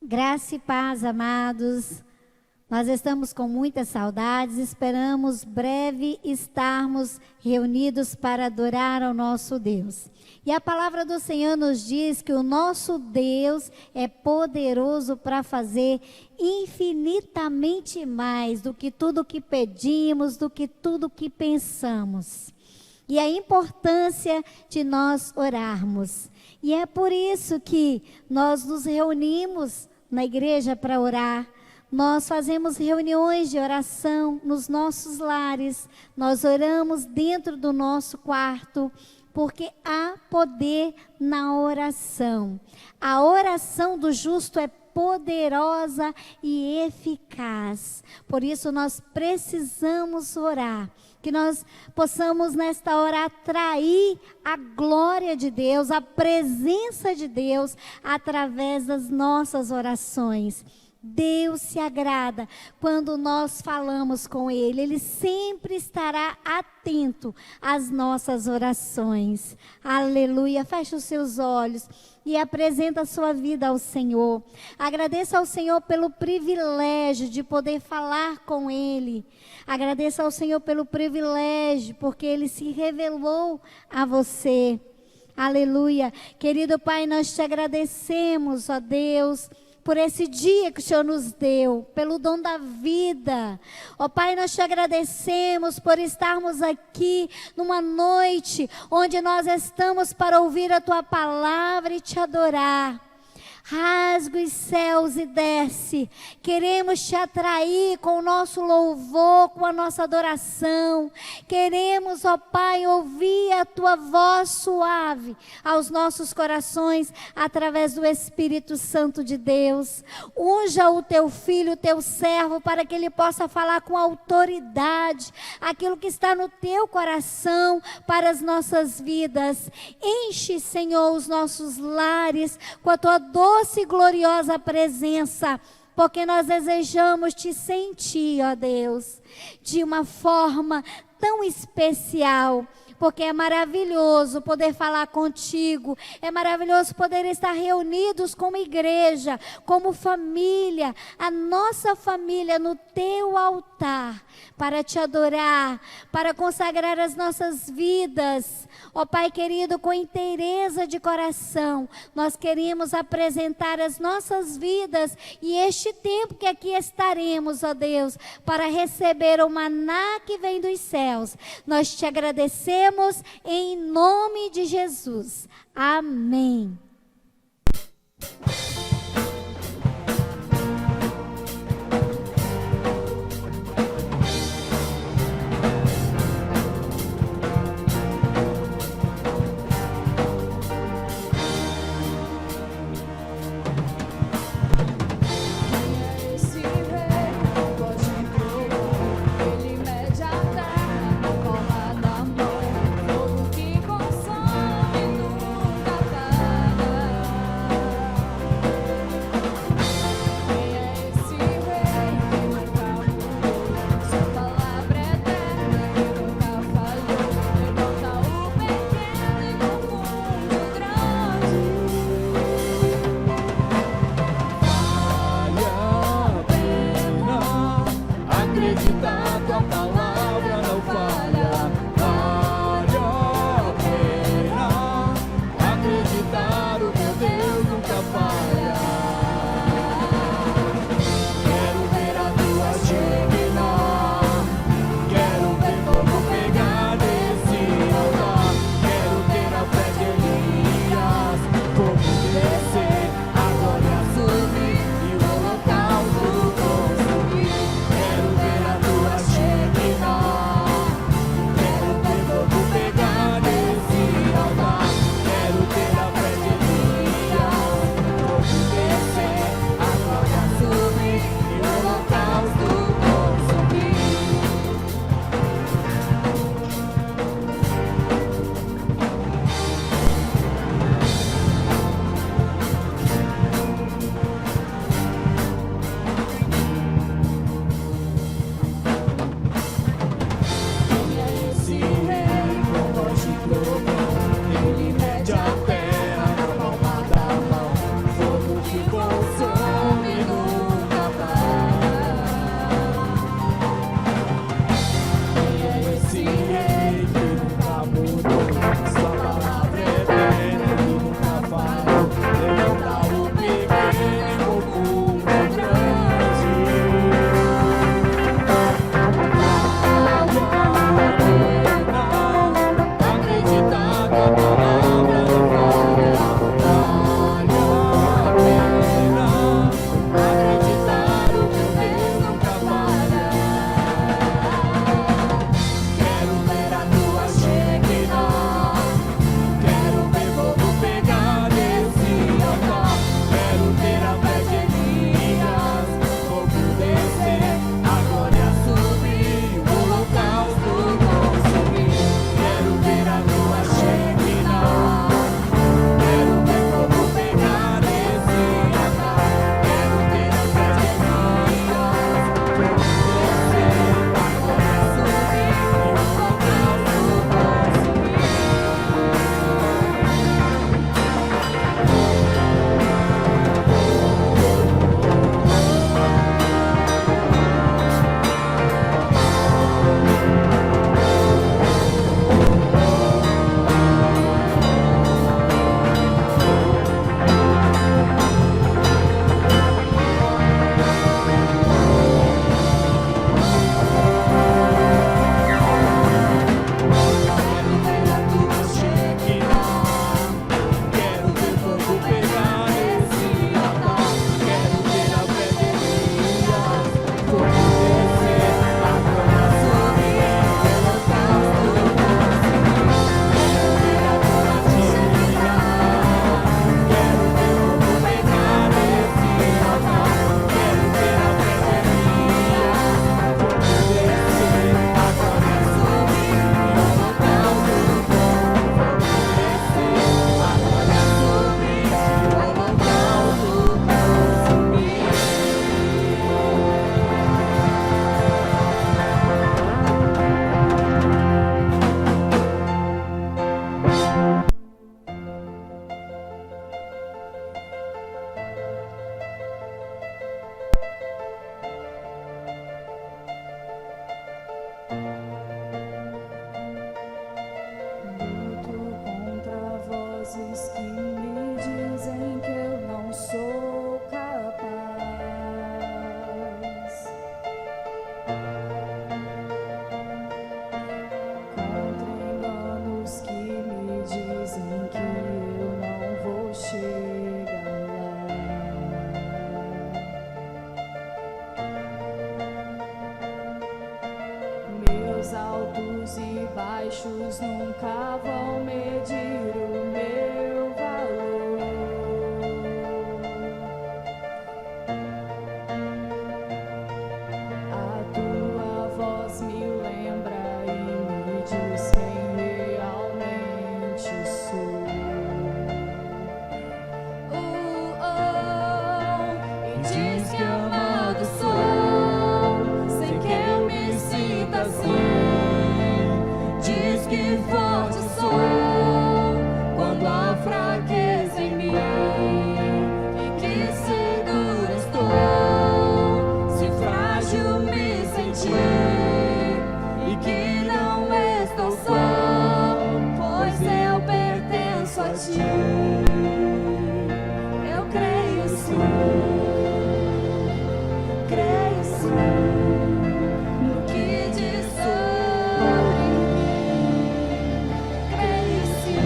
Graça e paz, amados. Nós estamos com muitas saudades, esperamos breve estarmos reunidos para adorar ao nosso Deus. E a palavra do Senhor nos diz que o nosso Deus é poderoso para fazer infinitamente mais do que tudo que pedimos, do que tudo que pensamos. E a importância de nós orarmos. E é por isso que nós nos reunimos na igreja para orar. Nós fazemos reuniões de oração nos nossos lares. Nós oramos dentro do nosso quarto, porque há poder na oração. A oração do justo é poderosa e eficaz. Por isso nós precisamos orar. Que nós possamos nesta hora atrair a glória de Deus, a presença de Deus através das nossas orações. Deus se agrada quando nós falamos com Ele. Ele sempre estará atento às nossas orações. Aleluia. Feche os seus olhos e apresenta a sua vida ao Senhor. Agradeça ao Senhor pelo privilégio de poder falar com Ele. Agradeça ao Senhor pelo privilégio, porque Ele se revelou a você. Aleluia. Querido Pai, nós te agradecemos, ó Deus, por esse dia que o Senhor nos deu, pelo dom da vida. Ó Pai, nós te agradecemos por estarmos aqui numa noite onde nós estamos para ouvir a Tua palavra e te adorar. Rasga os céus e desce. Queremos te atrair com o nosso louvor, com a nossa adoração. Queremos, ó Pai, ouvir a Tua voz suave aos nossos corações através do Espírito Santo de Deus. Unja o Teu filho, o Teu servo, para que ele possa falar com autoridade aquilo que está no Teu coração para as nossas vidas. Enche, Senhor, os nossos lares com a Tua doce e gloriosa presença, porque nós desejamos te sentir, ó Deus, de uma forma tão especial, porque é maravilhoso poder falar contigo, é maravilhoso poder estar reunidos como igreja, como família, a nossa família no Teu altar, para te adorar, para consagrar as nossas vidas. Ó Pai querido, com inteireza de coração, nós queremos apresentar as nossas vidas e este tempo que aqui estaremos, ó Deus, para receber o maná que vem dos céus. Nós te agradecemos em nome de Jesus. Amém. Consome nunca acaba. vozes que me dizem que eu não sou capaz. Contra enganos que me dizem que eu não vou chegar lá. Meus altos e baixos nunca vão medir o meu valor. A tua voz me lembra e me diz quem realmente sou. E diz que amado sou, sem que eu me sinta assim. Diz que forte sou quando há fraqueza em mim, e que seguro estou se frágil me sentir, e que não estou só, pois eu pertenço a ti. Eu creio sim, creio sim no que diz sobre mim. Creio sim.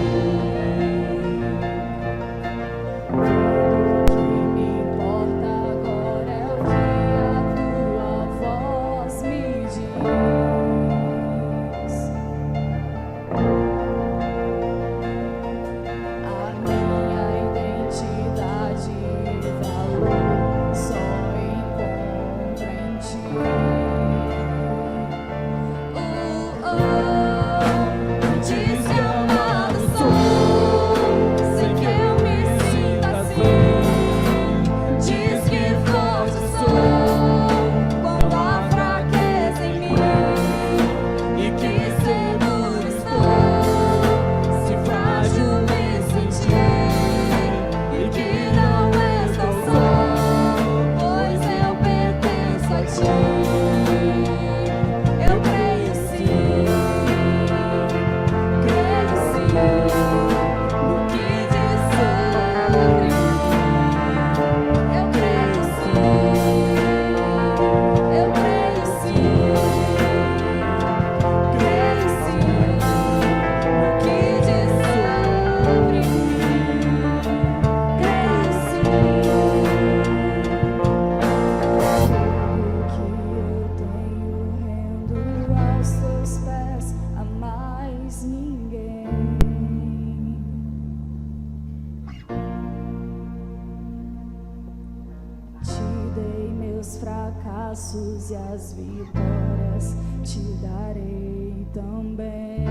Tudo que me importa agora é o que a tua voz me diz. A minha identidade e valor só encontro em ti. Diz que amado sou, sem que eu me sinta assim. Diz que forte sou quando há fraqueza em mim, e que seguro estou se frágil me sentir, e que não estou só, pois eu pertenço a ti. Eu creio sim, creio sim no que diz sobre mim. Eu creio sim, eu creio sim, creio sim no que diz sobre mim. Creio sim. Tudo que eu tenho rendo aos teus pés, a mais ninguém. Te dei meus fracassos e as vitórias te darei também.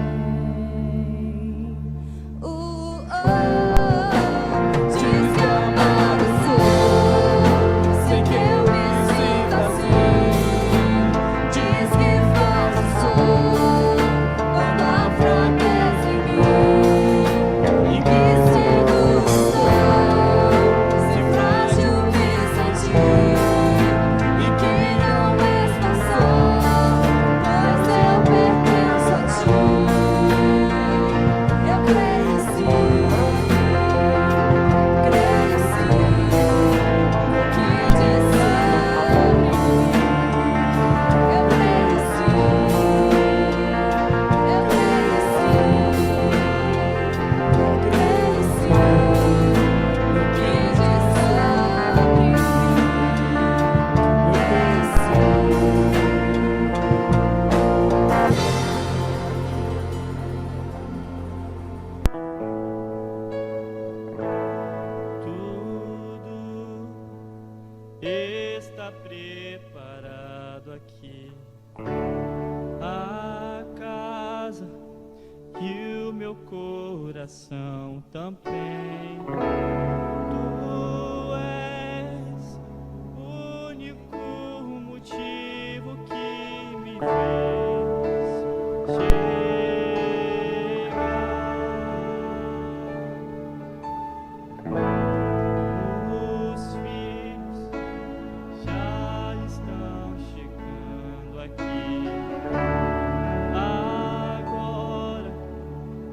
Diz que amado sou, sem que eu me sinta assim. Diz que forte sou quando há fraqueza em mim, e que seguro sou se frágil me sentir, e que não estou só, pois eu pertenço a ti. Eu creio sim, creio sim no que diz sobre mim. Eu creio sim, eu creio sim, creio sim no que diz sobre mim. Creio Tudo está preparado aqui, a casa e o meu coração também. Tu és o único motivo que me fez chegar. Os filhos já estão chegando aqui. Agora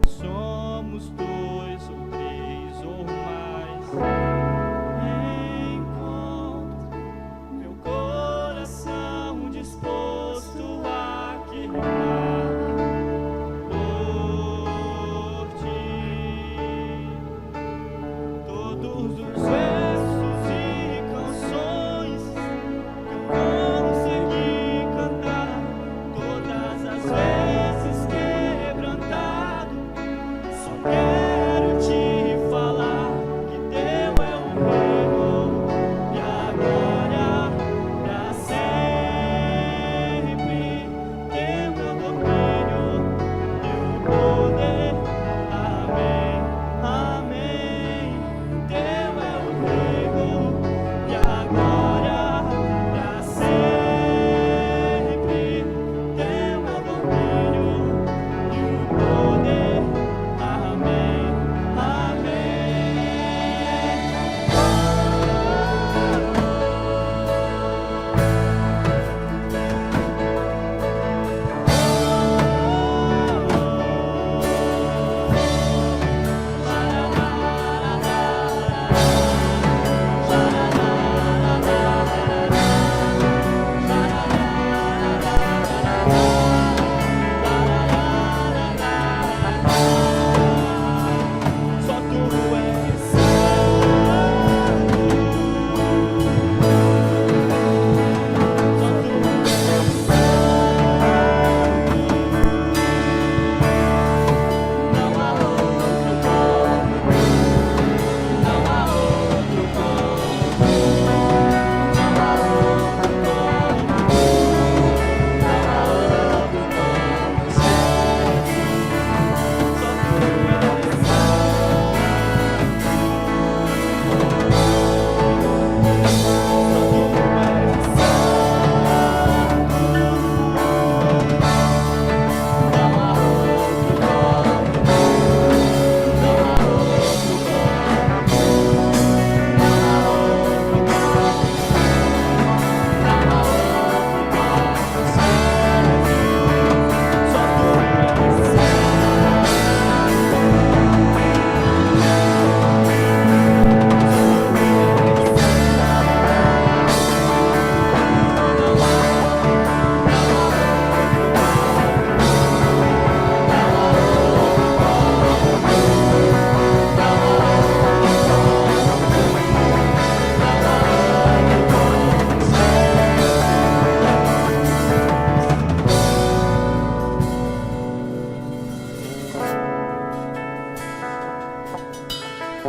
somos dois ou três.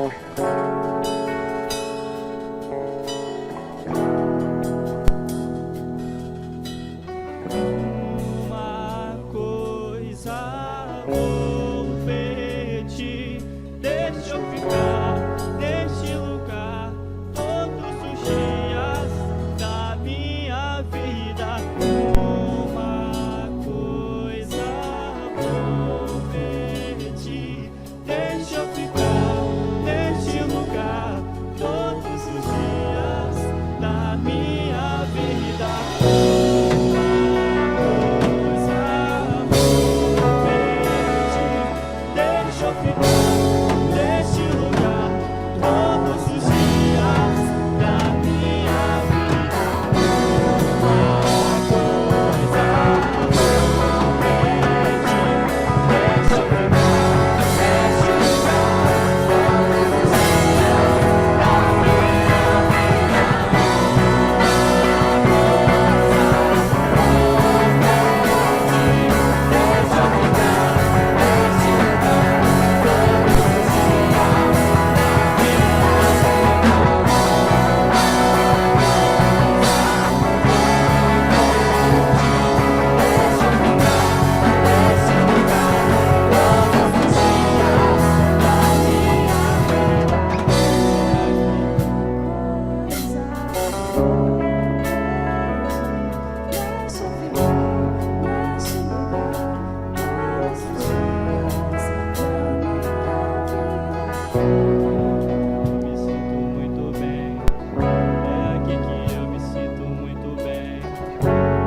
Uma coisa vou pedir, deixa eu ficar neste lugar todos os dias da minha vida. Uma coisa vou pedir, deixa eu ficar neste lugar todos os dias da minha vida. Deixa eu ficar neste lugar todos os dias da minha vida. Uma coisa vou pedir, deixa eu ficar neste lugar todos os dias da minha me sinto muito bem, é aqui que eu me sinto muito bem,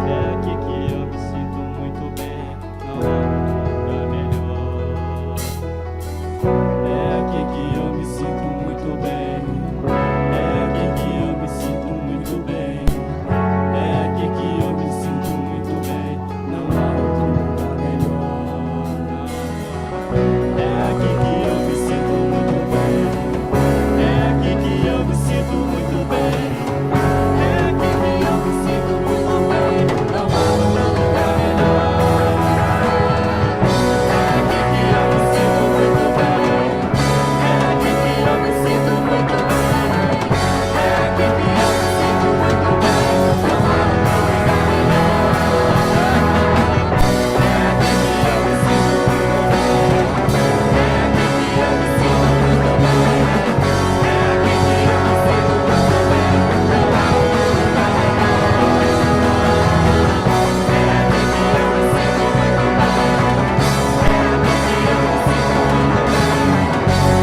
é aqui que eu me sinto muito bem, não há lugar melhor. É aqui que eu me sinto muito bem, é aqui que eu me sinto muito bem, é aqui que eu me sinto muito bem, não há outro lugar melhor. É aqui que eu me sinto muito bem, é aqui que eu me sinto muito bem, é aqui que eu me sinto muito bem, não há outro lugar melhor. É aqui que eu me sinto muito bem, é aqui que eu me sinto muito bem, é aqui que eu me sinto muito bem, não há outro lugar melhor. É aqui que eu me sinto muito bem, é aqui que eu me sinto muito bem, é aqui que eu me sinto muito bem, não há outro lugar melhor. É aqui que eu me sinto muito bem, é aqui que eu me sinto muito bem,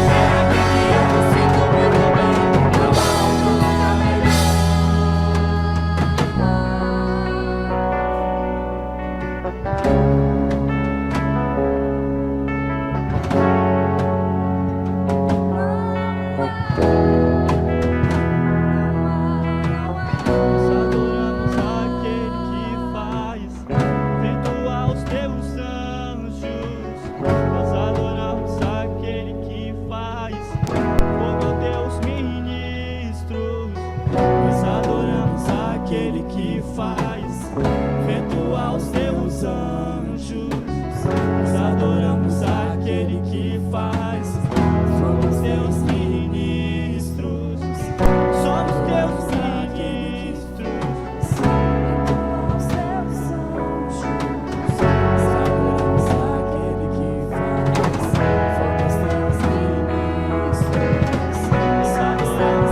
é aqui que eu me sinto muito bem, não há outro lugar Nós adoramos aquele que faz feito aos teus anjos. Nós adoramos aquele que faz fogo aos teus ministros. Nós adoramos aquele que faz feito aos teus anjos. Nós adoramos aquele que faz fogo aos teus ministros. Somos teus ministros. Adoramos aquele que faz fogo aos teus ministros. Adoramos.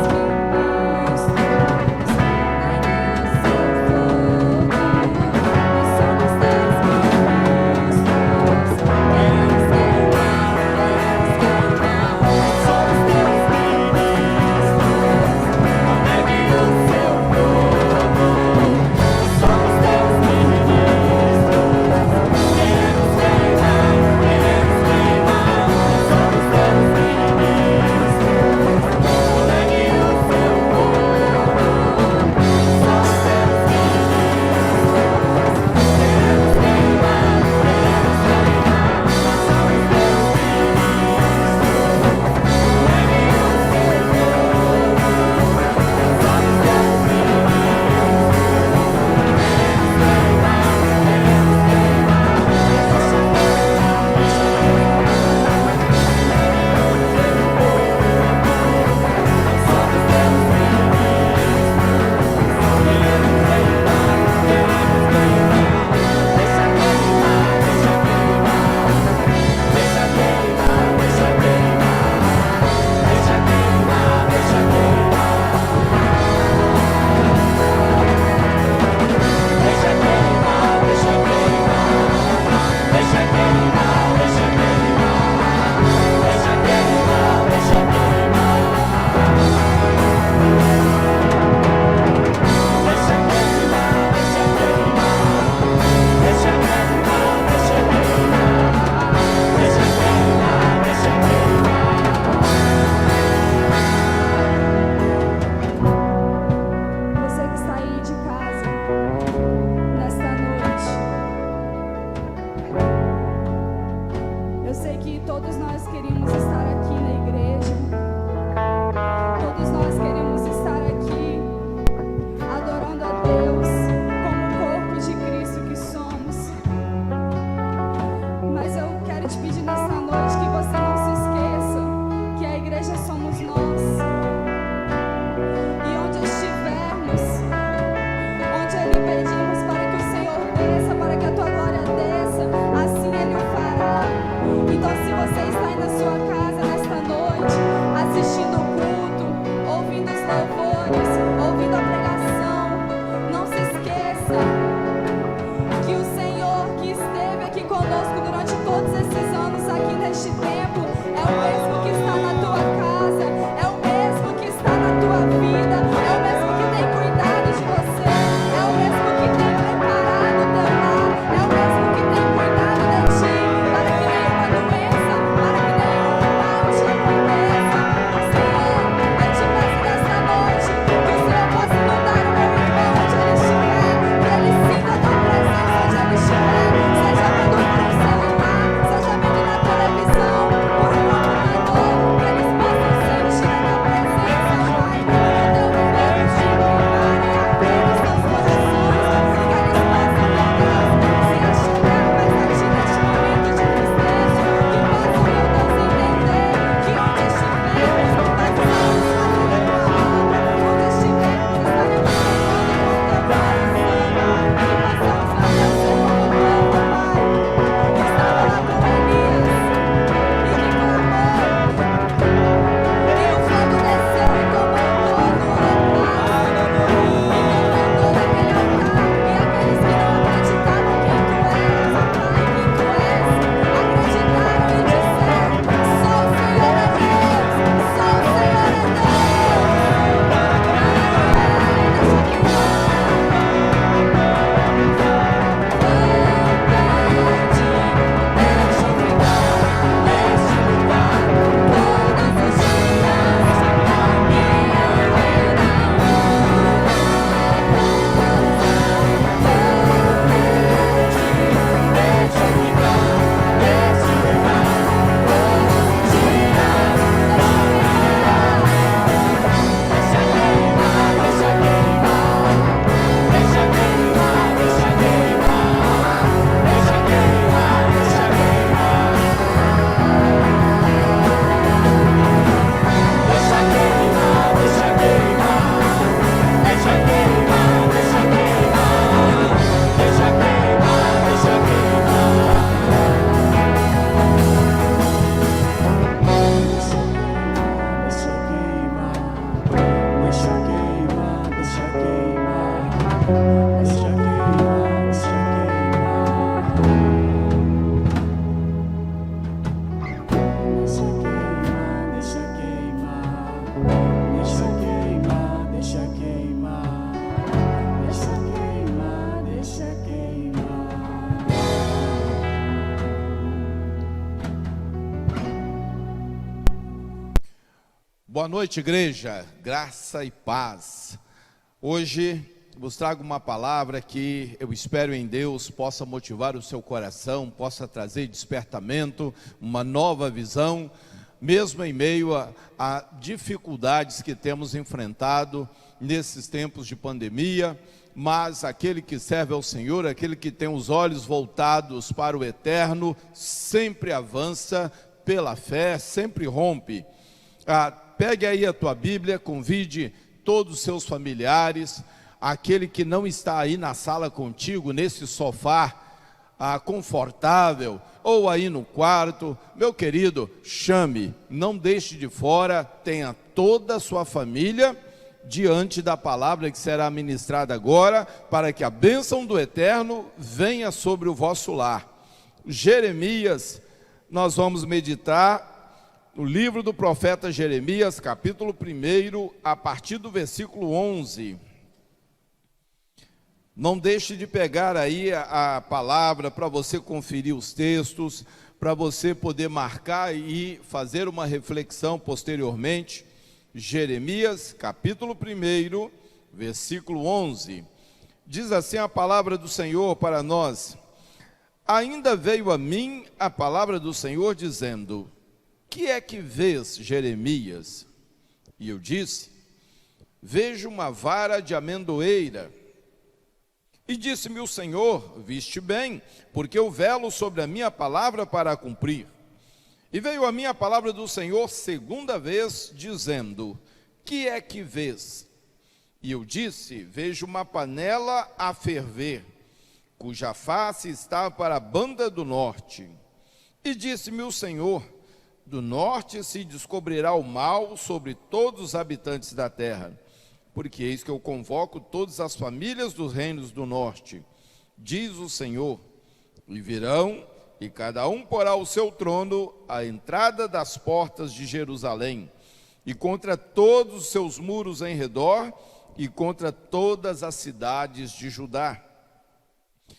Boa noite, igreja, graça e paz. Hoje vos trago uma palavra que eu espero em Deus possa motivar o seu coração, possa trazer despertamento, uma nova visão, mesmo em meio a dificuldades que temos enfrentado nesses tempos de pandemia. Mas aquele que serve ao Senhor, aquele que tem os olhos voltados para o eterno, sempre avança pela fé, sempre rompe. Pegue aí a tua Bíblia, convide todos os seus familiares, aquele que não está aí na sala contigo, nesse sofá confortável, ou aí no quarto, meu querido, chame, não deixe de fora, tenha toda a sua família diante da palavra que será ministrada agora, para que a bênção do Eterno venha sobre o vosso lar. Jeremias, nós vamos meditar no livro do profeta Jeremias, capítulo 1, a partir do versículo 11. Não deixe de pegar aí a palavra para você conferir os textos, para você poder marcar e fazer uma reflexão posteriormente. Jeremias, capítulo 1, versículo 11. Diz assim a palavra do Senhor para nós: ainda veio a mim a palavra do Senhor dizendo: que é que vês, Jeremias? E eu disse: vejo uma vara de amendoeira. E disse-me o Senhor: viste bem, porque eu velo sobre a minha palavra para a cumprir. E veio a mim a palavra do Senhor segunda vez, dizendo: que é que vês? E eu disse: vejo uma panela a ferver, cuja face está para a banda do norte. E disse-me o Senhor: do norte se descobrirá o mal sobre todos os habitantes da terra, porque eis que eu convoco todas as famílias dos reinos do norte, diz o Senhor, e virão, e cada um porá o seu trono à entrada das portas de Jerusalém, e contra todos os seus muros em redor, e contra todas as cidades de Judá.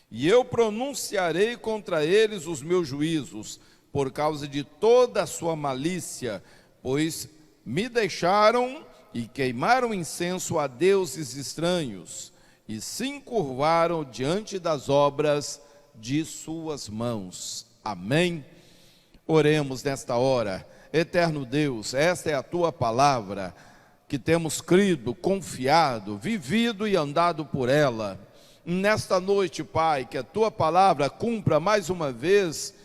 E eu pronunciarei contra eles os meus juízos, por causa de toda a sua malícia, pois me deixaram e queimaram incenso a deuses estranhos, e se encurvaram diante das obras de suas mãos. Amém? Oremos nesta hora. Eterno Deus, esta é a tua palavra, que temos crido, confiado, vivido e andado por ela. Nesta noite, Pai, que a tua palavra cumpra mais uma vez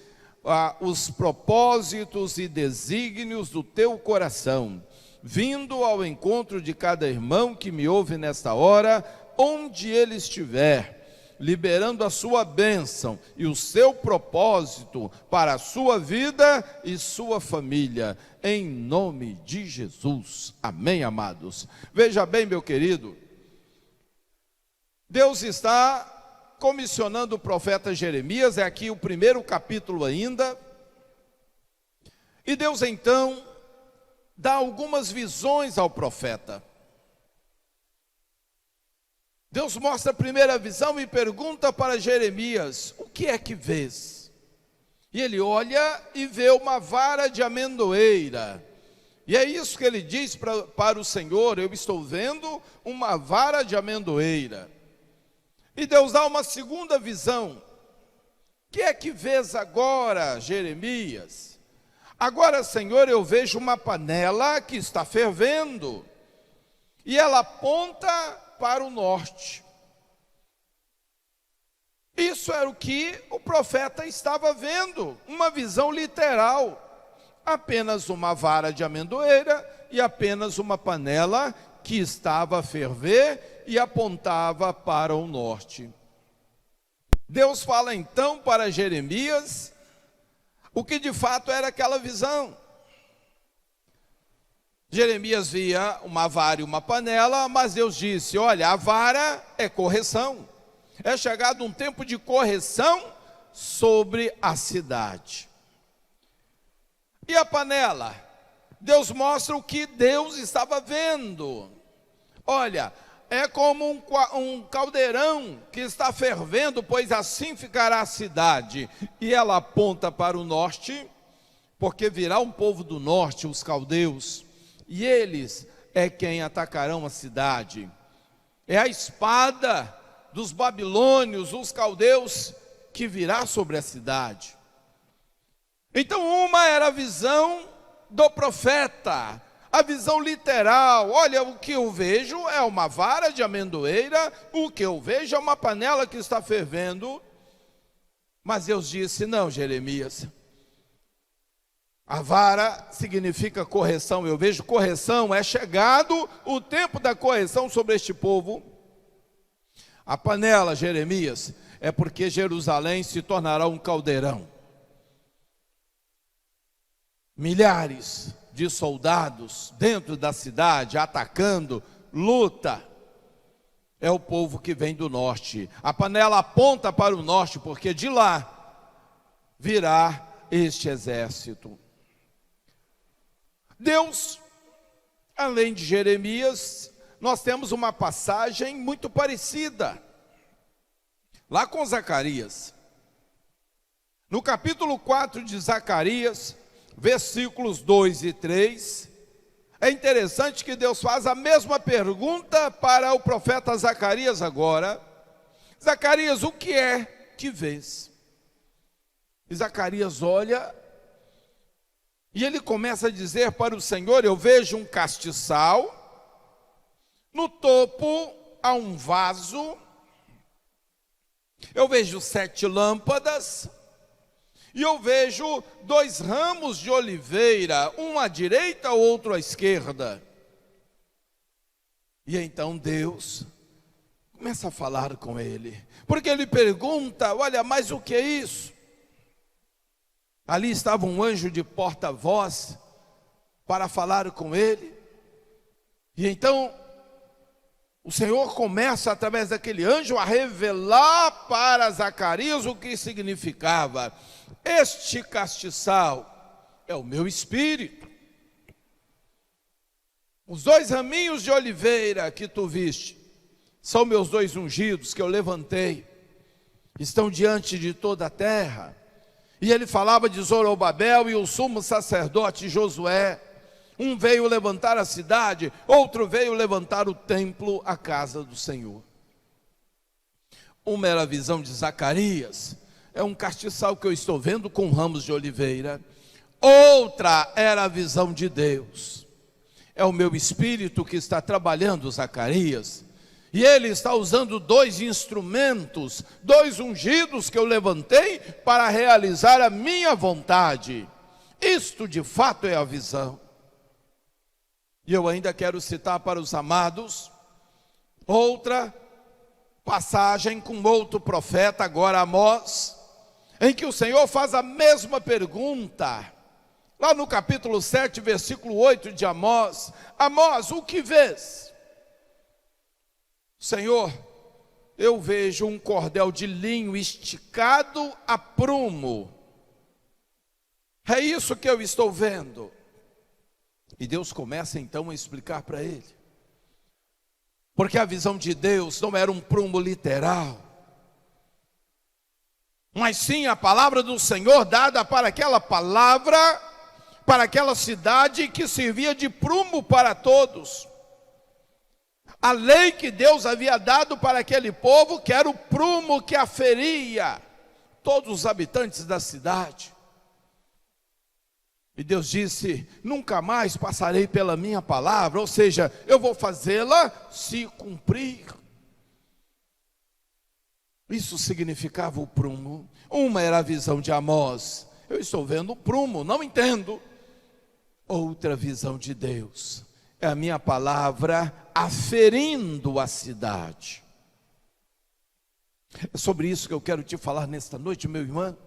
os propósitos e desígnios do teu coração, vindo ao encontro de cada irmão que me ouve nesta hora, onde ele estiver, liberando a sua bênção e o seu propósito para a sua vida e sua família, em nome de Jesus. Amém, amados? Veja bem, meu querido, Deus está comissionando o profeta Jeremias, é aqui o primeiro capítulo ainda, e Deus então dá algumas visões ao profeta. Deus mostra a primeira visão e pergunta para Jeremias: o que é que vês? E ele olha e vê uma vara de amendoeira, e é isso que ele diz para o Senhor: eu estou vendo uma vara de amendoeira. E Deus dá uma segunda visão: o que é que vês agora, Jeremias? Agora, Senhor, eu vejo uma panela que está fervendo, e ela aponta para o norte. Isso era o que o profeta estava vendo, uma visão literal. Apenas uma vara de amendoeira e apenas uma panela que estava a ferver e apontava para o norte. Deus fala então para Jeremias o que de fato era aquela visão. Jeremias via uma vara e uma panela, mas Deus disse: olha, a vara é correção, é chegado um tempo de correção sobre a cidade. E a panela? Deus mostra o que Deus estava vendo. Olha, é como um caldeirão que está fervendo, pois assim ficará a cidade. E ela aponta para o norte, porque virá um povo do norte, os caldeus, e eles é quem atacarão a cidade. É a espada dos babilônios, os caldeus, que virá sobre a cidade. Então, uma era a visão do profeta, a visão literal. Olha, o que eu vejo é uma vara de amendoeira, o que eu vejo é uma panela que está fervendo. Mas Deus disse: não, Jeremias, a vara significa correção. Eu vejo correção, é chegado o tempo da correção sobre este povo. A panela, Jeremias, é porque Jerusalém se tornará um caldeirão. Milhares de soldados dentro da cidade, atacando, luta. É o povo que vem do norte. A panela aponta para o norte, porque de lá virá este exército. Deus, além de Jeremias, nós temos uma passagem muito parecida, lá com Zacarias. No capítulo 4 de Zacarias, versículos 2 e 3, é interessante que Deus faz a mesma pergunta para o profeta Zacarias agora. Zacarias, o que é que vês? E Zacarias olha, e ele começa a dizer para o Senhor: eu vejo um castiçal, no topo há um vaso, eu vejo 7 lâmpadas, e eu vejo 2 ramos de oliveira, um à direita, outro à esquerda. E então Deus começa a falar com ele, porque ele pergunta: olha, mas o que é isso? Ali estava um anjo de porta-voz para falar com ele. E então o Senhor começa, através daquele anjo, a revelar para Zacarias o que significava. Este castiçal é o meu espírito. Os 2 raminhos de oliveira que tu viste são meus 2 ungidos que eu levantei. Estão diante de toda a terra. E ele falava de Zorobabel e o sumo sacerdote Josué. Um veio levantar a cidade, outro veio levantar o templo, a casa do Senhor. Uma era a visão de Zacarias, é um castiçal que eu estou vendo com ramos de oliveira. Outra era a visão de Deus, é o meu espírito que está trabalhando, Zacarias, e ele está usando 2 instrumentos, 2 ungidos que eu levantei para realizar a minha vontade. Isto de fato é a visão. E eu ainda quero citar para os amados outra passagem com outro profeta, agora Amós, em que o Senhor faz a mesma pergunta. Lá no capítulo 7, versículo 8 de Amós: Amós, o que vês? Senhor, eu vejo um cordel de linho esticado a prumo. É isso que eu estou vendo. E Deus começa então a explicar para ele, porque a visão de Deus não era um prumo literal, mas sim a palavra do Senhor dada para aquela palavra, para aquela cidade que servia de prumo para todos. A lei que Deus havia dado para aquele povo, que era o prumo que aferia todos os habitantes da cidade. E Deus disse: nunca mais passarei pela minha palavra, ou seja, eu vou fazê-la se cumprir. Isso significava o prumo. Uma era a visão de Amós: eu estou vendo o prumo, não entendo. Outra visão de Deus: é a minha palavra aferindo a cidade. É sobre isso que eu quero te falar nesta noite, meu irmão.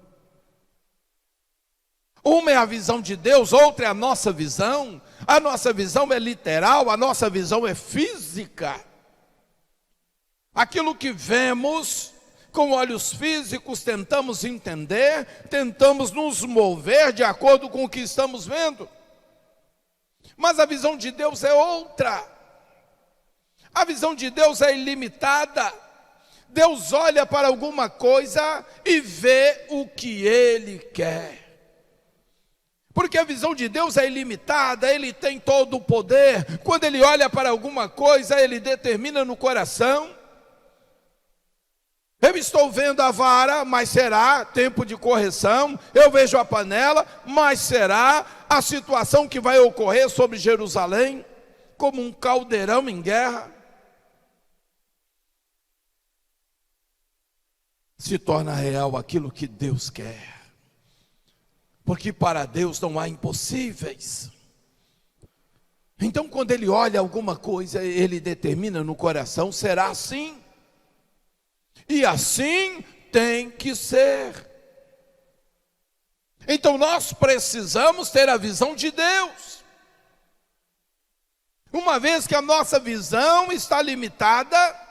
Uma é a visão de Deus, outra é a nossa visão. A nossa visão é literal, a nossa visão é física. Aquilo que vemos com olhos físicos, tentamos entender, tentamos nos mover de acordo com o que estamos vendo. Mas a visão de Deus é outra. A visão de Deus é ilimitada. Deus olha para alguma coisa e vê o que Ele quer. Porque a visão de Deus é ilimitada, Ele tem todo o poder. Quando Ele olha para alguma coisa, Ele determina no coração. Eu estou vendo a vara, mas será tempo de correção. Eu vejo a panela, mas será a situação que vai ocorrer sobre Jerusalém, como um caldeirão em guerra. Se torna real aquilo que Deus quer. Porque para Deus não há impossíveis. Então, quando Ele olha alguma coisa, Ele determina no coração, será assim. E assim tem que ser. Então nós precisamos ter a visão de Deus. Uma vez que a nossa visão está limitada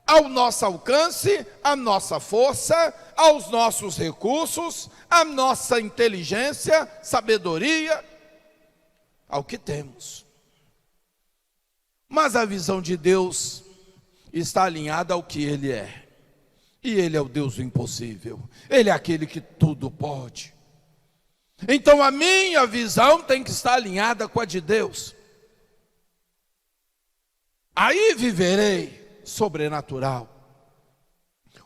ao nosso alcance, à nossa força, aos nossos recursos, à nossa inteligência, sabedoria, ao que temos. Mas a visão de Deus está alinhada ao que Ele é. E Ele é o Deus do impossível. Ele é aquele que tudo pode. Então a minha visão tem que estar alinhada com a de Deus. Aí viverei sobrenatural.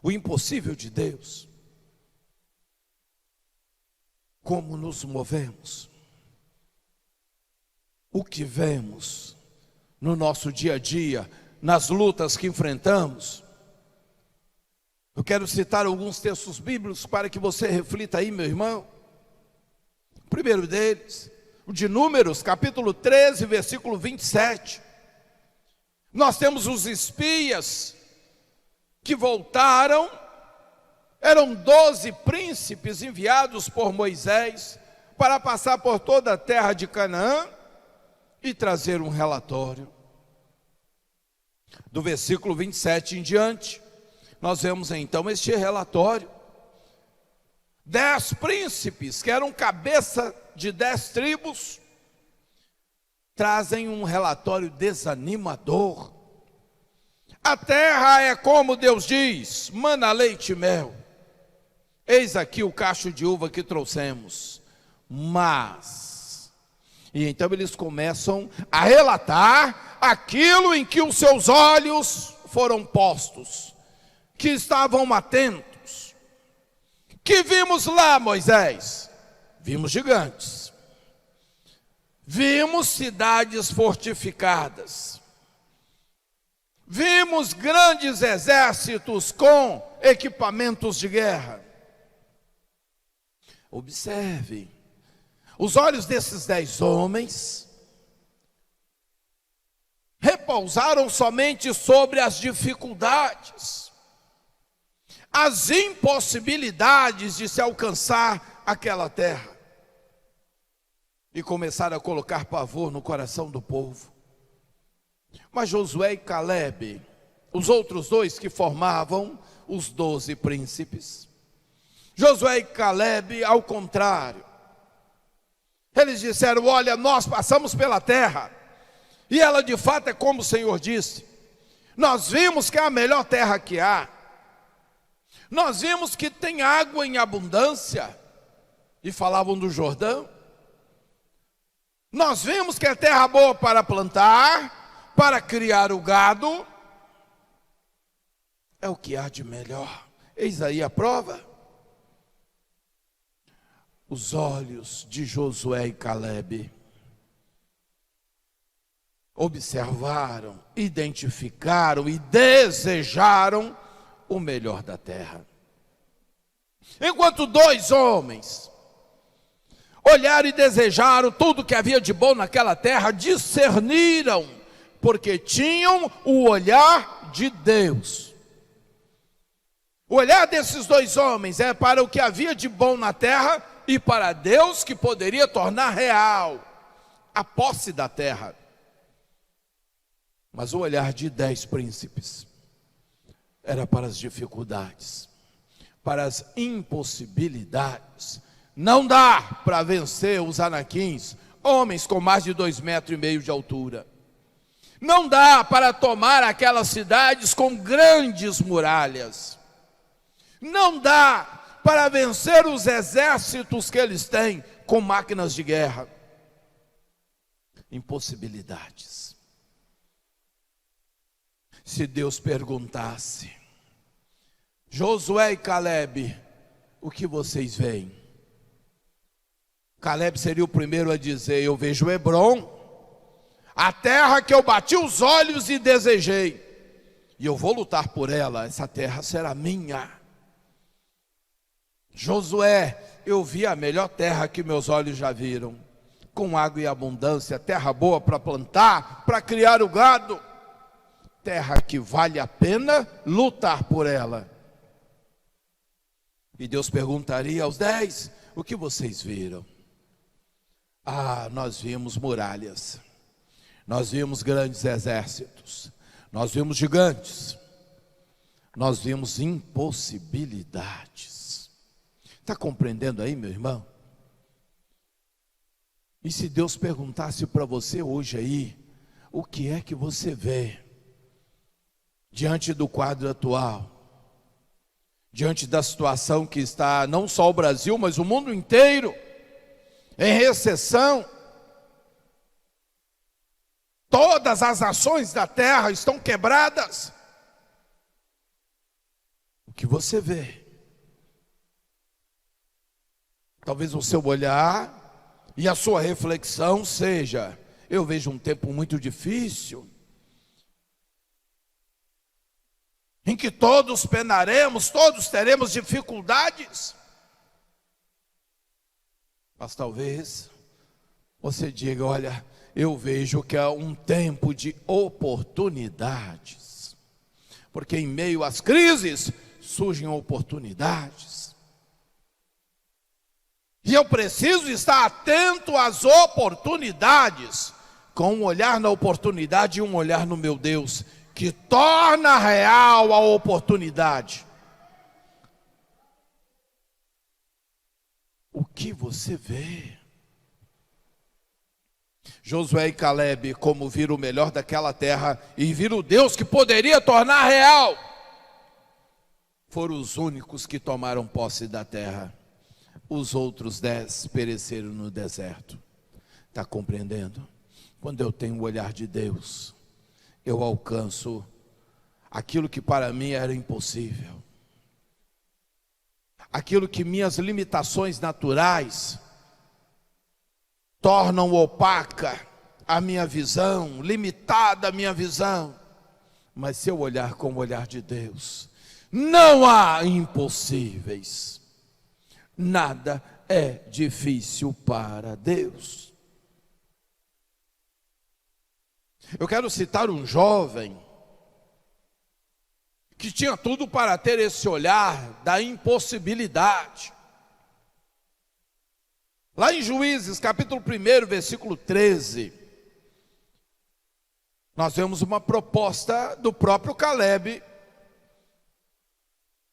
O impossível de Deus. Como nos movemos. O que vemos no nosso dia a dia, nas lutas que enfrentamos. Eu quero citar alguns textos bíblicos para que você reflita aí, meu irmão. O primeiro deles, o de Números, capítulo 13, versículo 27. Nós temos os espias que voltaram, eram 12 príncipes enviados por Moisés para passar por toda a terra de Canaã e trazer um relatório. Do versículo 27 em diante, nós vemos então este relatório. 10 príncipes, que eram cabeça de 10 tribos, trazem um relatório desanimador. A terra é como Deus diz, mana leite e mel. Eis aqui o cacho de uva que trouxemos. Mas, e então eles começam a relatar aquilo em que os seus olhos foram postos, que estavam atentos. Que vimos lá, Moisés? Vimos gigantes. Vimos cidades fortificadas. Vimos grandes exércitos com equipamentos de guerra. Observe, os olhos desses 10 homens repousaram somente sobre as dificuldades, as impossibilidades de se alcançar aquela terra, e começaram a colocar pavor no coração do povo. Mas Josué e Calebe, os outros dois que formavam os 12 príncipes, Josué e Calebe, ao contrário, eles disseram: olha, nós passamos pela terra, e ela de fato é como o Senhor disse. Nós vimos que é a melhor terra que há. Nós vimos que tem água em abundância. E falavam do Jordão. Nós vimos que é terra boa para plantar, para criar o gado. É o que há de melhor. Eis aí a prova. Os olhos de Josué e Calebe observaram, identificaram e desejaram o melhor da terra. Enquanto 2 homens olharam e desejaram tudo que havia de bom naquela terra, discerniram, porque tinham o olhar de Deus. O olhar desses 2 homens é para o que havia de bom na terra e para Deus, que poderia tornar real a posse da terra. Mas o olhar de 10 príncipes era para as dificuldades, para as impossibilidades. Não dá para vencer os anaquins, homens com mais de 2,5 metros de altura. Não dá para tomar aquelas cidades com grandes muralhas. Não dá para vencer os exércitos que eles têm com máquinas de guerra. Impossibilidades. Se Deus perguntasse: Josué e Caleb, o que vocês veem? Caleb seria o primeiro a dizer: eu vejo Hebrom, a terra que eu bati os olhos e desejei, e eu vou lutar por ela, essa terra será minha. Josué: eu vi a melhor terra que meus olhos já viram, com água e abundância, terra boa para plantar, para criar o gado, terra que vale a pena lutar por ela. E Deus perguntaria aos 10: o que vocês viram? Nós vimos muralhas, nós vimos grandes exércitos, nós vimos gigantes, nós vimos impossibilidades. Está compreendendo aí, meu irmão? E se Deus perguntasse para você hoje aí, o que é que você vê diante do quadro atual, diante da situação que está não só o Brasil, mas o mundo inteiro em recessão? Todas as nações da terra estão quebradas. O que você vê? Talvez o seu olhar e a sua reflexão seja: eu vejo um tempo muito difícil, em que todos penaremos, todos teremos dificuldades. Mas talvez você diga: olha, eu vejo que é um tempo de oportunidades, porque em meio às crises surgem oportunidades, e eu preciso estar atento às oportunidades, com um olhar na oportunidade e um olhar no meu Deus, que torna real a oportunidade. O que você vê? Josué e Caleb, como viram o melhor daquela terra e viram o Deus que poderia tornar real, foram os únicos que tomaram posse da terra. Os outros 10 pereceram no deserto. Está compreendendo? Quando eu tenho o olhar de Deus, eu alcanço aquilo que para mim era impossível, aquilo que minhas limitações naturais tornam opaca a minha visão, limitada a minha visão. Mas se eu olhar com o olhar de Deus, não há impossíveis, nada é difícil para Deus. Eu quero citar um jovem que tinha tudo para ter esse olhar da impossibilidade. Lá em Juízes, capítulo 1, versículo 13, nós vemos uma proposta do próprio Caleb.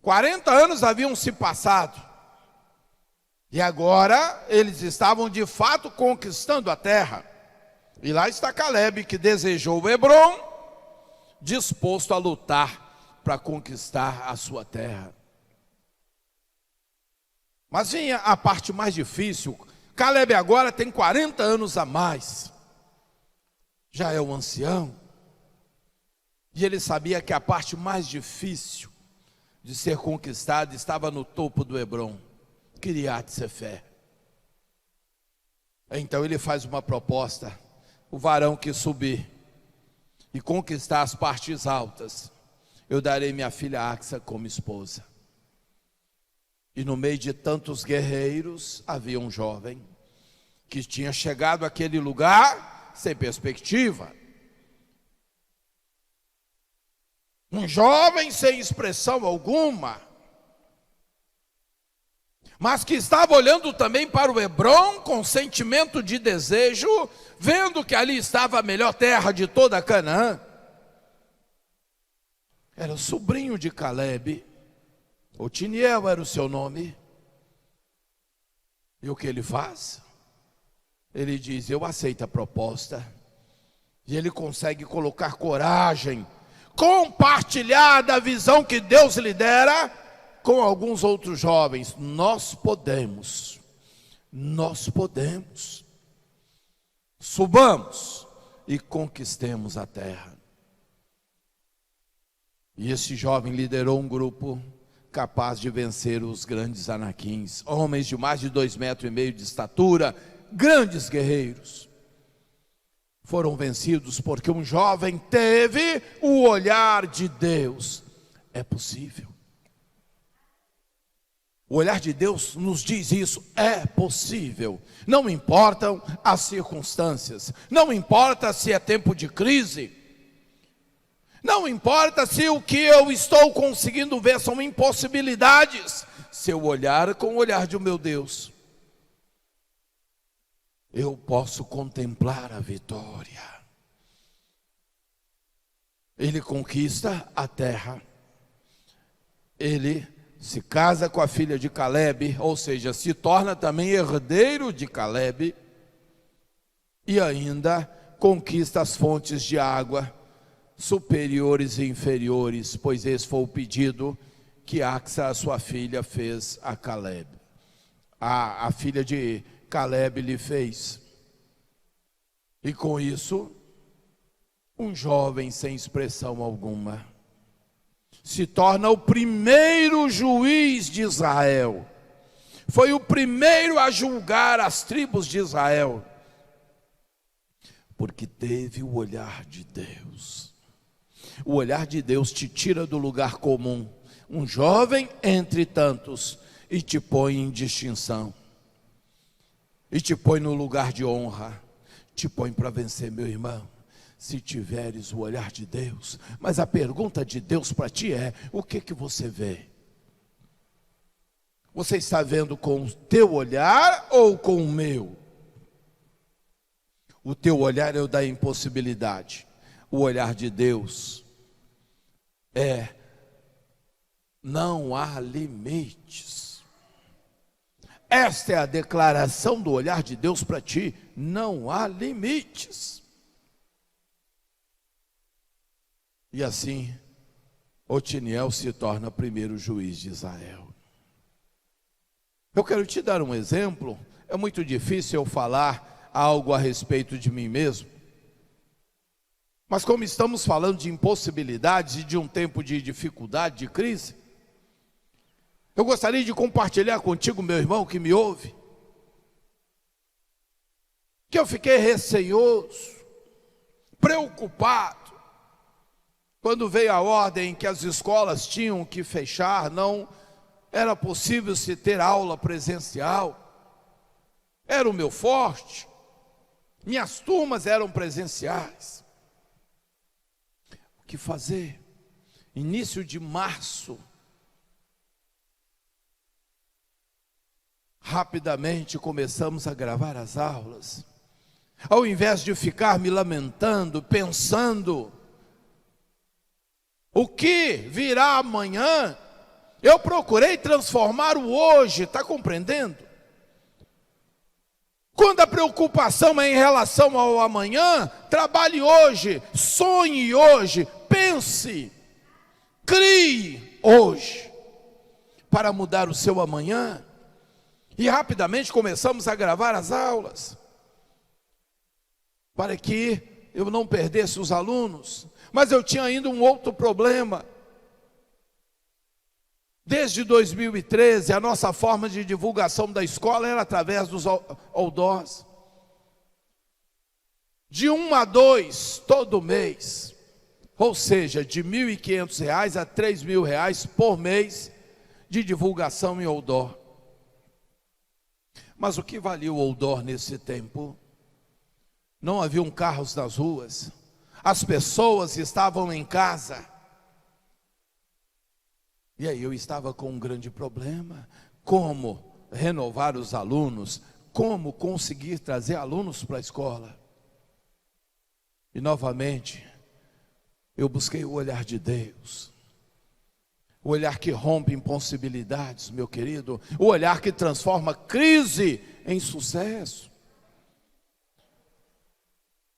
40 anos haviam se passado, e agora eles estavam de fato conquistando a terra. E lá está Caleb, que desejou o Hebrom, disposto a lutar para conquistar a sua terra. Mas vinha a parte mais difícil. Caleb agora tem 40 anos a mais, já é um ancião, e ele sabia que a parte mais difícil de ser conquistada estava no topo do Hebrom, Kiriat Sefer. Então ele faz uma proposta: o varão que subir e conquistar as partes altas, eu darei minha filha Axa como esposa. E no meio de tantos guerreiros, havia um jovem que tinha chegado àquele lugar sem perspectiva. Um jovem sem expressão alguma, mas que estava olhando também para o Hebrom com sentimento de desejo, vendo que ali estava a melhor terra de toda Canaã. Era o sobrinho de Caleb, Otiniel era o seu nome. E o que ele faz? Ele diz: eu aceito a proposta. E ele consegue colocar coragem, compartilhar da visão que Deus lhe dera com alguns outros jovens. Nós podemos Nós podemos. Subamos e conquistemos a terra. E esse jovem liderou um grupo capaz de vencer os grandes anaquins, homens de mais de 2,5 metros de estatura, grandes guerreiros. Foram vencidos porque um jovem teve o olhar de Deus. É possível. O olhar de Deus nos diz isso, é possível. Não importam as circunstâncias, não importa se é tempo de crise, não importa se o que eu estou conseguindo ver são impossibilidades. Se eu olhar com o olhar de meu Deus, eu posso contemplar a vitória. Ele conquista a terra, ele se casa com a filha de Caleb, ou seja, se torna também herdeiro de Caleb, e ainda conquista as fontes de água superiores e inferiores, pois esse foi o pedido que Axa, a sua filha, fez a Caleb. A filha de Caleb lhe fez. E com isso, um jovem sem expressão alguma se torna o primeiro juiz de Israel. Foi o primeiro a julgar as tribos de Israel, porque teve o olhar de Deus. O olhar de Deus te tira do lugar comum, um jovem entre tantos, e te põe em distinção, e te põe no lugar de honra, te põe para vencer, meu irmão, se tiveres o olhar de Deus. Mas a pergunta de Deus para ti é: o que você vê? Você está vendo com o teu olhar ou com o meu? O teu olhar é o da impossibilidade. O olhar de Deus é: não há limites. Esta é a declaração do olhar de Deus para ti: não há limites. E assim, Otiniel se torna primeiro juiz de Israel. Eu quero te dar um exemplo. É muito difícil eu falar algo a respeito de mim mesmo, mas como estamos falando de impossibilidades e de um tempo de dificuldade, de crise, eu gostaria de compartilhar contigo, meu irmão que me ouve, que eu fiquei receoso, preocupado, quando veio a ordem que as escolas tinham que fechar, não era possível se ter aula presencial. Era o meu forte, minhas turmas eram presenciais. O que fazer? Início de março, rapidamente começamos a gravar as aulas. Ao invés de ficar me lamentando, pensando o que virá amanhã, eu procurei transformar o hoje, está compreendendo? Quando a preocupação é em relação ao amanhã, trabalhe hoje, sonhe hoje, pense, crie hoje, para mudar o seu amanhã. E rapidamente começamos a gravar as aulas, para que eu não perdesse os alunos. Mas eu tinha ainda um outro problema. Desde 2013, a nossa forma de divulgação da escola era através dos outdoors. De 1 a 2 todo mês. Ou seja, de R$ 1.500 a R$ 3.000 por mês de divulgação em outdoor. Mas o que valia o outdoor nesse tempo? Não haviam carros nas ruas. As pessoas estavam em casa. E aí eu estava com um grande problema. Como renovar os alunos? Como conseguir trazer alunos para a escola? E novamente, eu busquei o olhar de Deus. O olhar que rompe impossibilidades, meu querido. O olhar que transforma crise em sucesso.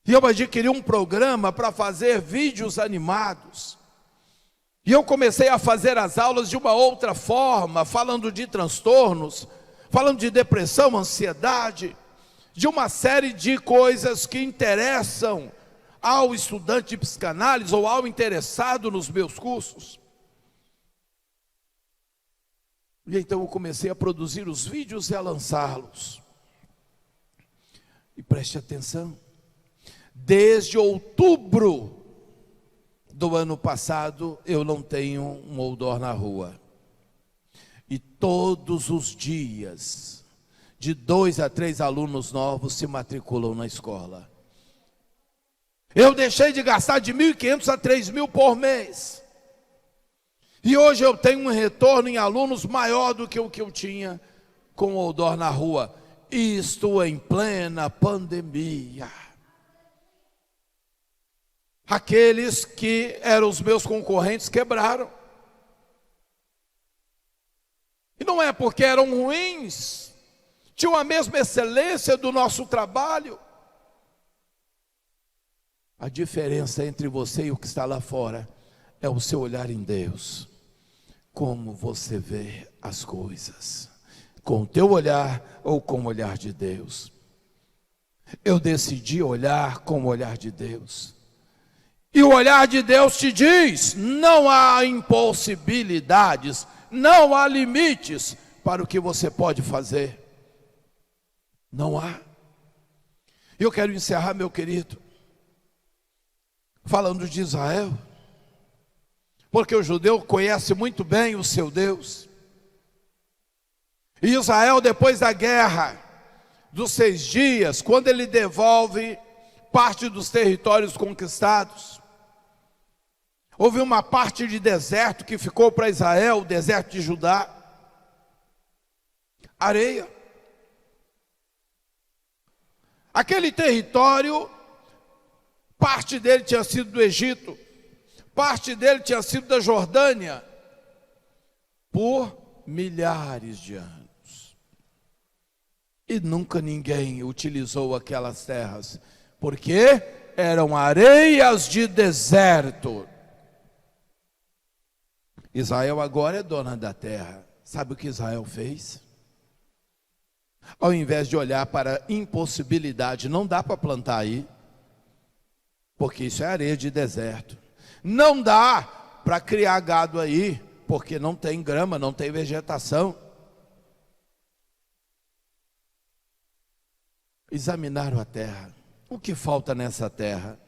E eu adquiri um programa para fazer vídeos animados. E eu comecei a fazer as aulas de uma outra forma, falando de transtornos, falando de depressão, ansiedade, de uma série de coisas que interessam ao estudante de psicanálise ou ao interessado nos meus cursos. E então eu comecei a produzir os vídeos e a lançá-los. E preste atenção, desde outubro do ano passado eu não tenho um outdoor na rua. E todos os dias, de 2 a 3 alunos novos se matriculam na escola. Eu deixei de gastar de 1.500 a 3.000 por mês. E hoje eu tenho um retorno em alunos maior do que o que eu tinha com o outdoor na rua. Isto em plena pandemia. Aqueles que eram os meus concorrentes quebraram. E não é porque eram ruins, tinham a mesma excelência do nosso trabalho. A diferença entre você e o que está lá fora é o seu olhar em Deus. Como você vê as coisas, com o teu olhar ou com o olhar de Deus. Eu decidi olhar com o olhar de Deus. E o olhar de Deus te diz: não há impossibilidades, não há limites para o que você pode fazer. Não há. Eu quero encerrar, meu querido, falando de Israel, porque o judeu conhece muito bem o seu Deus. E Israel, depois da guerra dos 6 dias, quando ele devolve parte dos territórios conquistados, houve uma parte de deserto que ficou para Israel, o deserto de Judá, areia. Aquele território, parte dele tinha sido do Egito, parte dele tinha sido da Jordânia, por milhares de anos. E nunca ninguém utilizou aquelas terras, porque eram areias de deserto. Israel agora é dona da terra. Sabe o que Israel fez? Ao invés de olhar para a impossibilidade, não dá para plantar aí, porque isso é areia de deserto. Não dá para criar gado aí, porque não tem grama, não tem vegetação. Examinaram a terra. O que falta nessa terra?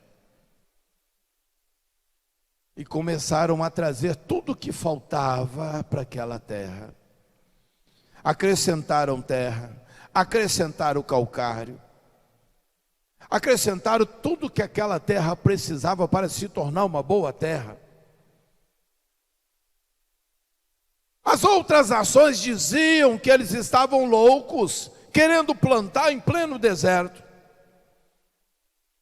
E começaram a trazer tudo o que faltava para aquela terra. Acrescentaram terra, acrescentaram calcário, acrescentaram tudo que aquela terra precisava para se tornar uma boa terra. As outras nações diziam que eles estavam loucos, querendo plantar em pleno deserto.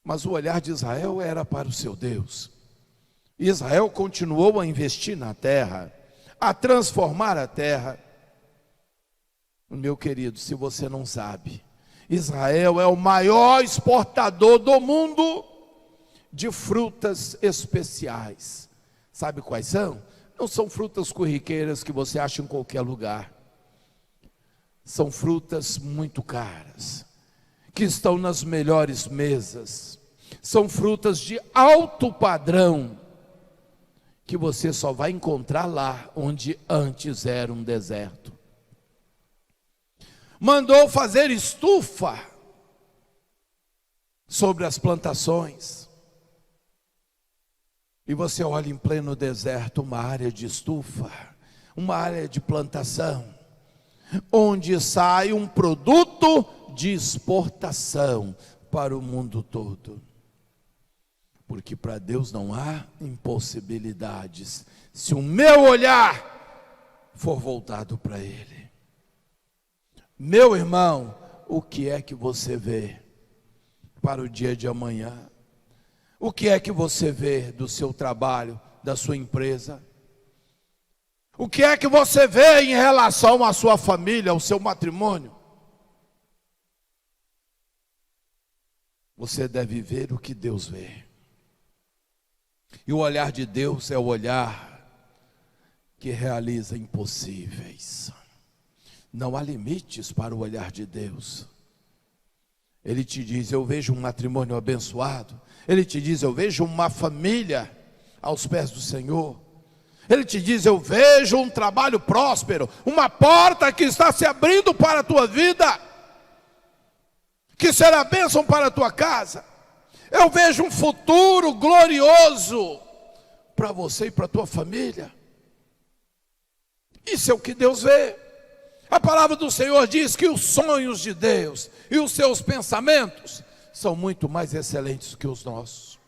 Mas o olhar de Israel era para o seu Deus. Israel continuou a investir na terra, a transformar a terra. Meu querido, se você não sabe, Israel é o maior exportador do mundo de frutas especiais. Sabe quais são? Não são frutas corriqueiras que você acha em qualquer lugar. São frutas muito caras, que estão nas melhores mesas. São frutas de alto padrão, que você só vai encontrar lá onde antes era um deserto. Mandou fazer estufa sobre as plantações. E você olha em pleno deserto uma área de estufa, uma área de plantação, onde sai um produto de exportação para o mundo todo. Porque para Deus não há impossibilidades, se o meu olhar for voltado para Ele. Meu irmão, o que é que você vê para o dia de amanhã? O que é que você vê do seu trabalho, da sua empresa? O que é que você vê em relação à sua família, ao seu matrimônio? Você deve ver o que Deus vê. E o olhar de Deus é o olhar que realiza impossíveis. Não há limites para o olhar de Deus. Ele te diz: eu vejo um matrimônio abençoado. Ele te diz: eu vejo uma família aos pés do Senhor. Ele te diz: eu vejo um trabalho próspero, uma porta que está se abrindo para a tua vida, que será bênção para a tua casa. Eu vejo um futuro glorioso para você e para a tua família. Isso é o que Deus vê. A palavra do Senhor diz que os sonhos de Deus e os seus pensamentos são muito mais excelentes que os nossos,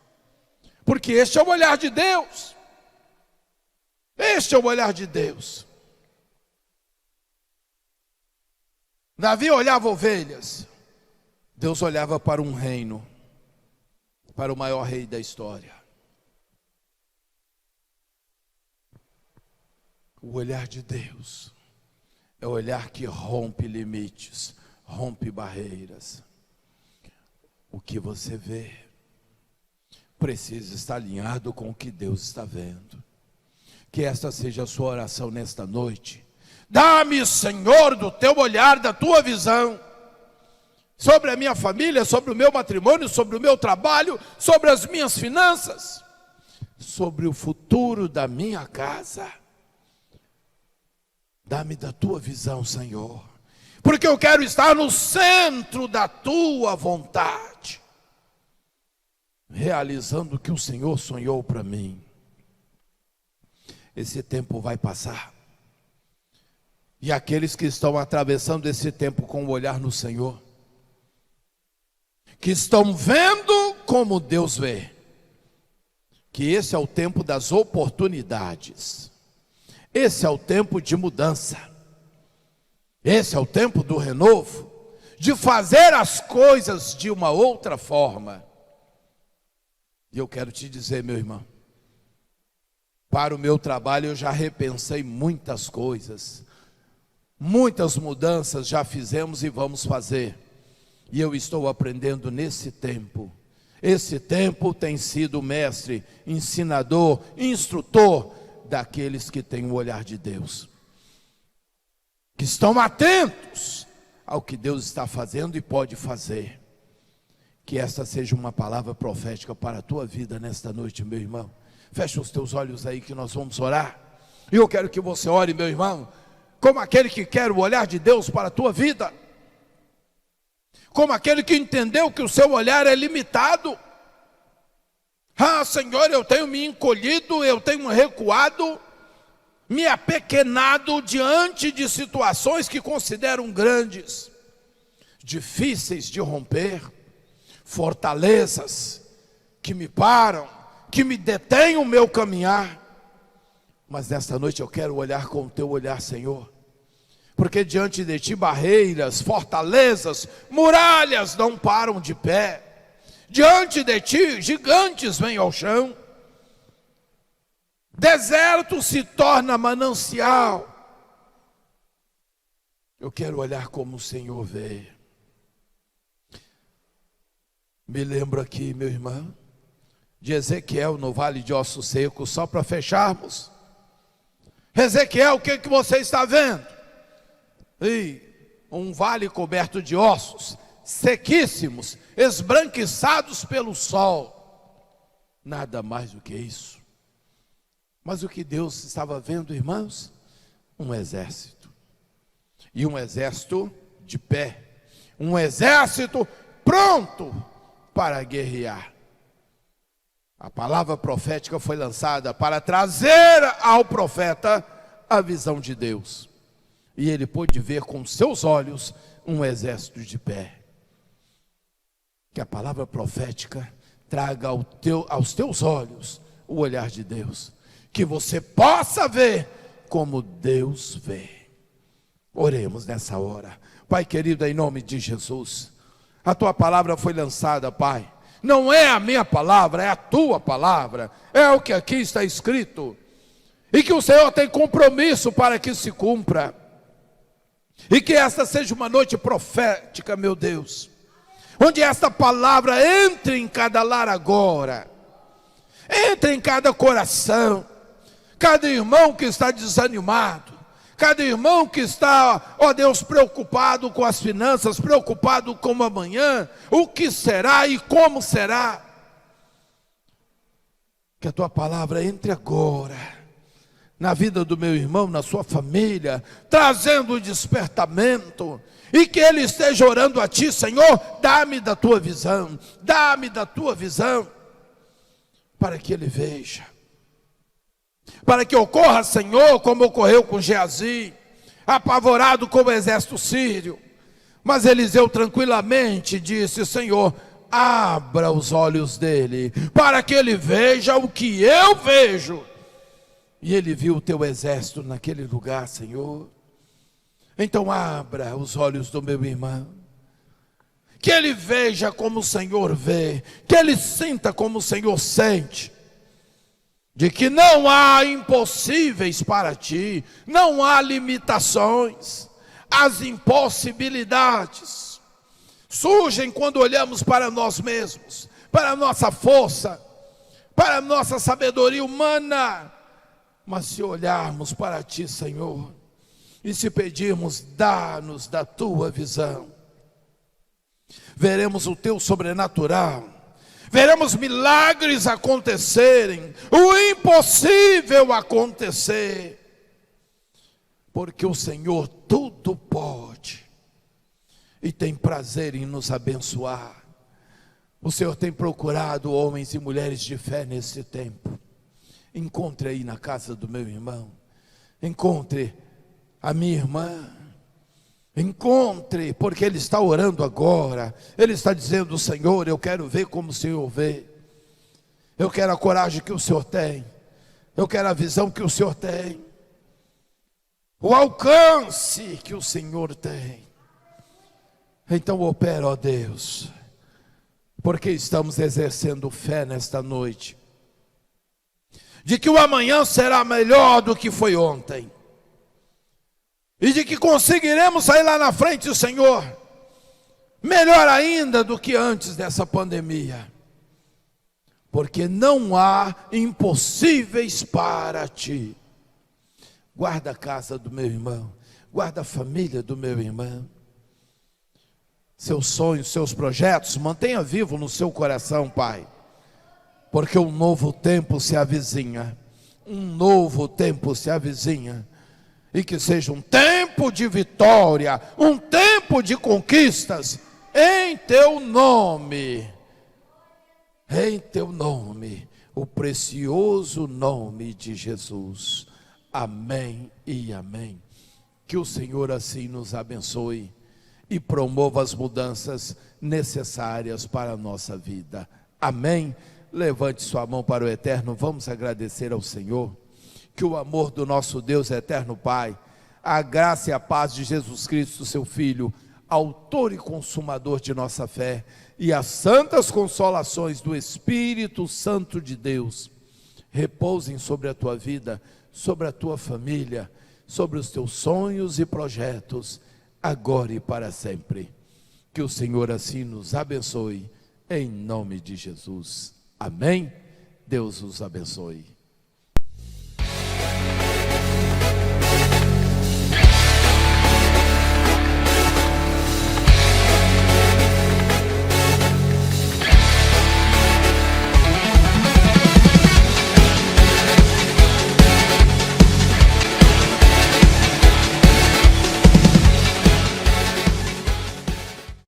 porque este é o olhar de Deus. Este é o olhar de Deus. Davi olhava ovelhas, Deus olhava para um reino, para o maior rei da história. O olhar de Deus é o olhar que rompe limites, rompe barreiras. O que você vê precisa estar alinhado com o que Deus está vendo. Que esta seja a sua oração nesta noite. Dá-me, Senhor, do teu olhar, da tua visão, sobre a minha família, sobre o meu matrimônio, sobre o meu trabalho, sobre as minhas finanças, sobre o futuro da minha casa. Dá-me da tua visão, Senhor, porque eu quero estar no centro da tua vontade, realizando o que o Senhor sonhou para mim. Esse tempo vai passar, e aqueles que estão atravessando esse tempo com o olhar no Senhor, que estão vendo como Deus vê, que esse é o tempo das oportunidades, esse é o tempo de mudança, esse é o tempo do renovo, de fazer as coisas de uma outra forma. E eu quero te dizer, meu irmão, para o meu trabalho eu já repensei muitas coisas, muitas mudanças já fizemos e vamos fazer, e eu estou aprendendo nesse tempo. Esse tempo tem sido mestre, ensinador, instrutor daqueles que têm o olhar de Deus, que estão atentos ao que Deus está fazendo e pode fazer. Que esta seja uma palavra profética para a tua vida nesta noite, meu irmão. Fecha os teus olhos aí que nós vamos orar. E eu quero que você ore, meu irmão, como aquele que quer o olhar de Deus para a tua vida, como aquele que entendeu que o seu olhar é limitado. Ah, Senhor, eu tenho me encolhido, eu tenho recuado, me apequenado diante de situações que considero grandes, difíceis de romper, fortalezas que me param, que me detêm o meu caminhar. Mas nesta noite eu quero olhar com o teu olhar, Senhor, porque diante de ti barreiras, fortalezas, muralhas não param de pé. Diante de ti gigantes vêm ao chão, deserto se torna manancial. Eu quero olhar como o Senhor vê. Me lembro aqui, meu irmão, de Ezequiel no vale de ossos secos, só para fecharmos. Ezequiel, o que você está vendo? Um vale coberto de ossos, sequíssimos, esbranquiçados pelo sol. Nada mais do que isso. Mas o que Deus estava vendo, irmãos? Um exército. E um exército de pé. Um exército pronto para guerrear. A palavra profética foi lançada para trazer ao profeta a visão de Deus. E ele pôde ver com seus olhos um exército de pé. Que a palavra profética traga aos teus olhos o olhar de Deus. Que você possa ver como Deus vê. Oremos nessa hora. Pai querido, em nome de Jesus, a tua palavra foi lançada, Pai. Não é a minha palavra, é a tua palavra. É o que aqui está escrito. E que o Senhor tem compromisso para que se cumpra. E que esta seja uma noite profética, meu Deus, onde esta palavra entre em cada lar agora, entre em cada coração, cada irmão que está desanimado, cada irmão que está, ó Deus, preocupado com as finanças, preocupado com o amanhã, o que será e como será. Que a tua palavra entre agora na vida do meu irmão, na sua família, trazendo o despertamento, e que ele esteja orando a ti: Senhor, dá-me da tua visão, dá-me da tua visão, para que ele veja, para que ocorra, Senhor, como ocorreu com Geazi, apavorado com o exército sírio. Mas Eliseu tranquilamente disse: Senhor, abra os olhos dele, para que ele veja o que eu vejo. E ele viu o teu exército naquele lugar, Senhor. Então abra os olhos do meu irmão, que ele veja como o Senhor vê, que ele sinta como o Senhor sente, de que não há impossíveis para ti, não há limitações. As impossibilidades surgem quando olhamos para nós mesmos, para a nossa força, para a nossa sabedoria humana. Mas se olharmos para ti, Senhor, e se pedirmos: dá-nos da tua visão, veremos o teu sobrenatural, veremos milagres acontecerem, o impossível acontecer, porque o Senhor tudo pode e tem prazer em nos abençoar. O Senhor tem procurado homens e mulheres de fé nesse tempo. Encontre aí na casa do meu irmão, encontre a minha irmã, encontre, porque ele está orando agora, ele está dizendo: Senhor, eu quero ver como o Senhor vê, eu quero a coragem que o Senhor tem, eu quero a visão que o Senhor tem, o alcance que o Senhor tem. Então opera, ó Deus, porque estamos exercendo fé nesta noite, de que o amanhã será melhor do que foi ontem, e de que conseguiremos sair lá na frente, Senhor, melhor ainda do que antes dessa pandemia, porque não há impossíveis para ti. Guarda a casa do meu irmão, guarda a família do meu irmão, seus sonhos, seus projetos, mantenha vivo no seu coração, Pai, porque um novo tempo se avizinha, um novo tempo se avizinha, e que seja um tempo de vitória, um tempo de conquistas, em teu nome, o precioso nome de Jesus. Amém e amém. Que o Senhor assim nos abençoe e promova as mudanças necessárias para a nossa vida. Amém. Levante sua mão para o eterno, vamos agradecer ao Senhor. Que o amor do nosso Deus eterno Pai, a graça e a paz de Jesus Cristo, seu Filho, autor e consumador de nossa fé, e as santas consolações do Espírito Santo de Deus, repousem sobre a tua vida, sobre a tua família, sobre os teus sonhos e projetos, agora e para sempre. Que o Senhor assim nos abençoe, em nome de Jesus. Amém? Deus os abençoe.